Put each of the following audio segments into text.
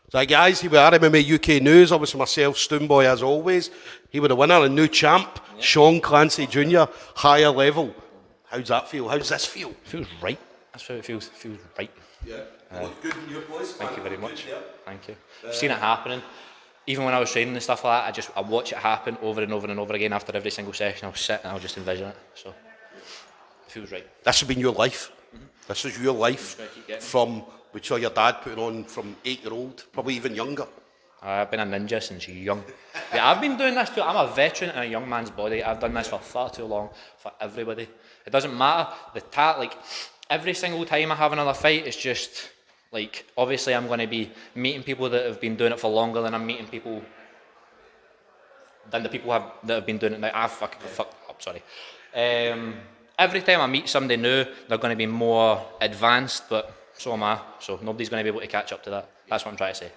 So guys, he was MMA UK News, obviously myself, Stoomboy as always. He was the winner and new champ, Sean Clancy Jr., higher level. How's that feel? How does this feel? Feels right. That's how it feels. It feels right. Yeah. Look good in your boys. Thank you very much. Thank you. I've seen it happening. Even when I was training and stuff like that, I watch it happen over and over and over again after every single session. I'll sit and I'll just envision it. So it feels right. This has been your life. This is your life from, we saw your dad putting on from 8-year-old, probably even younger. I've been a ninja since young. Yeah, I've been doing this too. I'm a veteran in a young man's body. I've done this for far too long for everybody. It doesn't matter. Like every single time I have another fight, it's just like, obviously I'm going to be meeting people that have been doing it for longer than I'm meeting people than the people that have been doing it now. Fuck up, sorry. Every time I meet somebody new, they're going to be more advanced, but so am I. So nobody's going to be able to catch up to that. That's what I'm trying to say.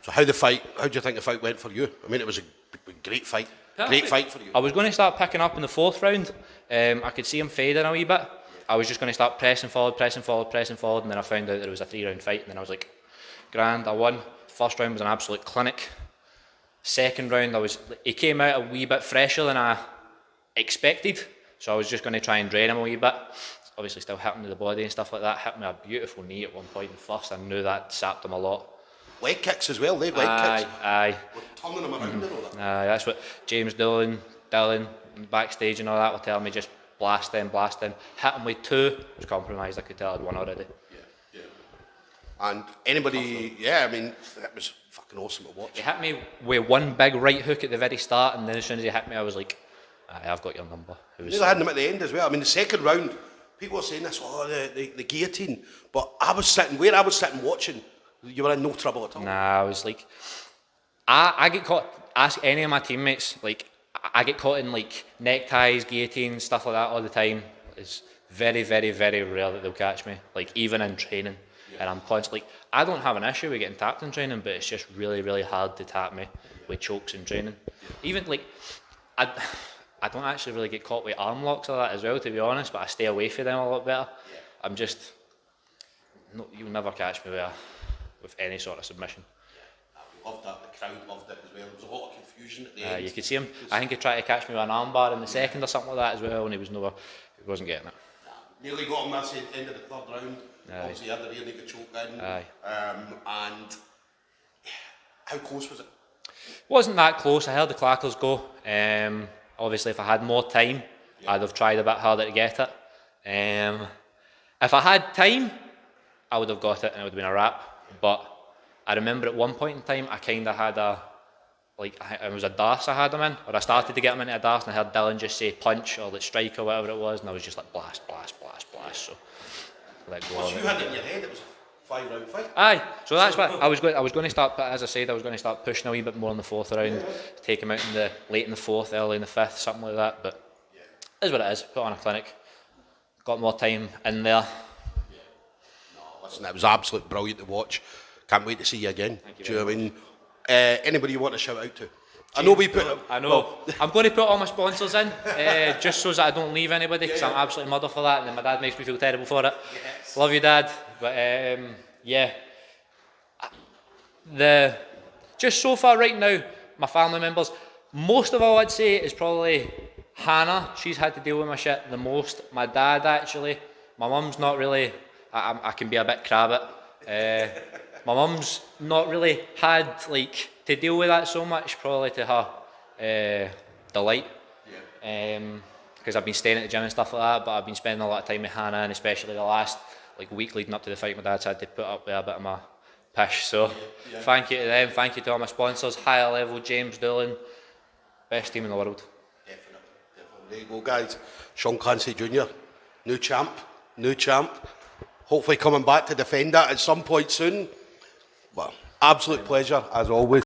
So how do you think the fight went for you? I mean, it was a great fight. Great fight for you. I was going to start picking up in the 4th round. I could see him fading a wee bit. I was just going to start pressing forward, and then I found out that it was a 3-round fight, and then I was like, grand, I won. 1st round was an absolute clinic. 2nd round, he came out a wee bit fresher than I expected, so I was just going to try and drain him a wee bit. Obviously still hit him to the body and stuff like that. Hit me a beautiful knee at one point in 1st. I knew that sapped him a lot. Leg kicks as well, leg kicks. Aye. We're turning them around and all that. Aye, that's what James Dylan, backstage and all that were telling me, just blast in. Hit him with 2, was compromised. I could tell I'd won already. Yeah. And anybody, I mean, that was fucking awesome to watch. He hit me with 1 big right hook at the very start, and then as soon as he hit me, I was like, aye, I've got your number. I had him at the end as well. I mean, the 2nd round, people were saying this, the guillotine. But I was sitting watching, you were in no trouble at all. Nah, I was like, I get caught, ask any of my teammates, like, I get caught in like neckties, guillotines, stuff like that all the time. It's very, very, very rare that they'll catch me, like even in training. And I'm constantly, I don't have an issue with getting tapped in training, but it's just really, really hard to tap me with chokes in training. Even like, I don't actually really get caught with arm locks or that as well, to be honest, but I stay away from them a lot better. I'm just, no, you'll never catch me with any sort of submission. Loved that, the crowd loved it as well. There was a lot of confusion at the end. You could see him, I think he tried to catch me with an armbar in the 2nd or something like that as well, and he wasn't getting it. Nearly got him at the end of the 3rd round. Obviously he had the rear naked choke in. And how close was it? Wasn't that close. I heard the clackers go. Obviously if I had more time, I'd have tried a bit harder to get it. If I had time, I would have got it and it would have been a wrap. But I remember at one point in time, I kind of had it was a darce I had him in, or I started to get him into a darce, and I heard Dylan just say punch or like strike or whatever it was, and I was just like blast. So let go. Once you had it in your head, it was a 5-round fight. Aye, so that's what I was going to start. As I said, I was going to start pushing a wee bit more in the 4th round, take him out late in the 4th, early in the 5th, something like that. But it is what it is. Put on a clinic, got more time in there. Listen, it was absolutely brilliant to watch. Can't wait to see you again. Do you know what I mean? Anybody you want to shout out to? I know we put. I know. Well, I'm going to put all my sponsors in, just so that I don't leave anybody, because I'm absolutely murder for that, and then my dad makes me feel terrible for it. Yes. Love you, Dad. But just so far right now, my family members. Most of all, I'd say is probably Hannah. She's had to deal with my shit the most. My dad, actually. My mum's not really. I can be a bit crabbit. My mum's not really had to deal with that so much, probably to her delight. Because I've been staying at the gym and stuff like that, but I've been spending a lot of time with Hannah, and especially the last week leading up to the fight, my dad's had to put up with a bit of my pish. So thank you to them, thank you to all my sponsors, Higher Level, James Doolan, best team in the world. Definitely. There you go, guys. Sean Clancy Jr., new champ. Hopefully coming back to defend that at some point soon. Well, absolute pleasure as always.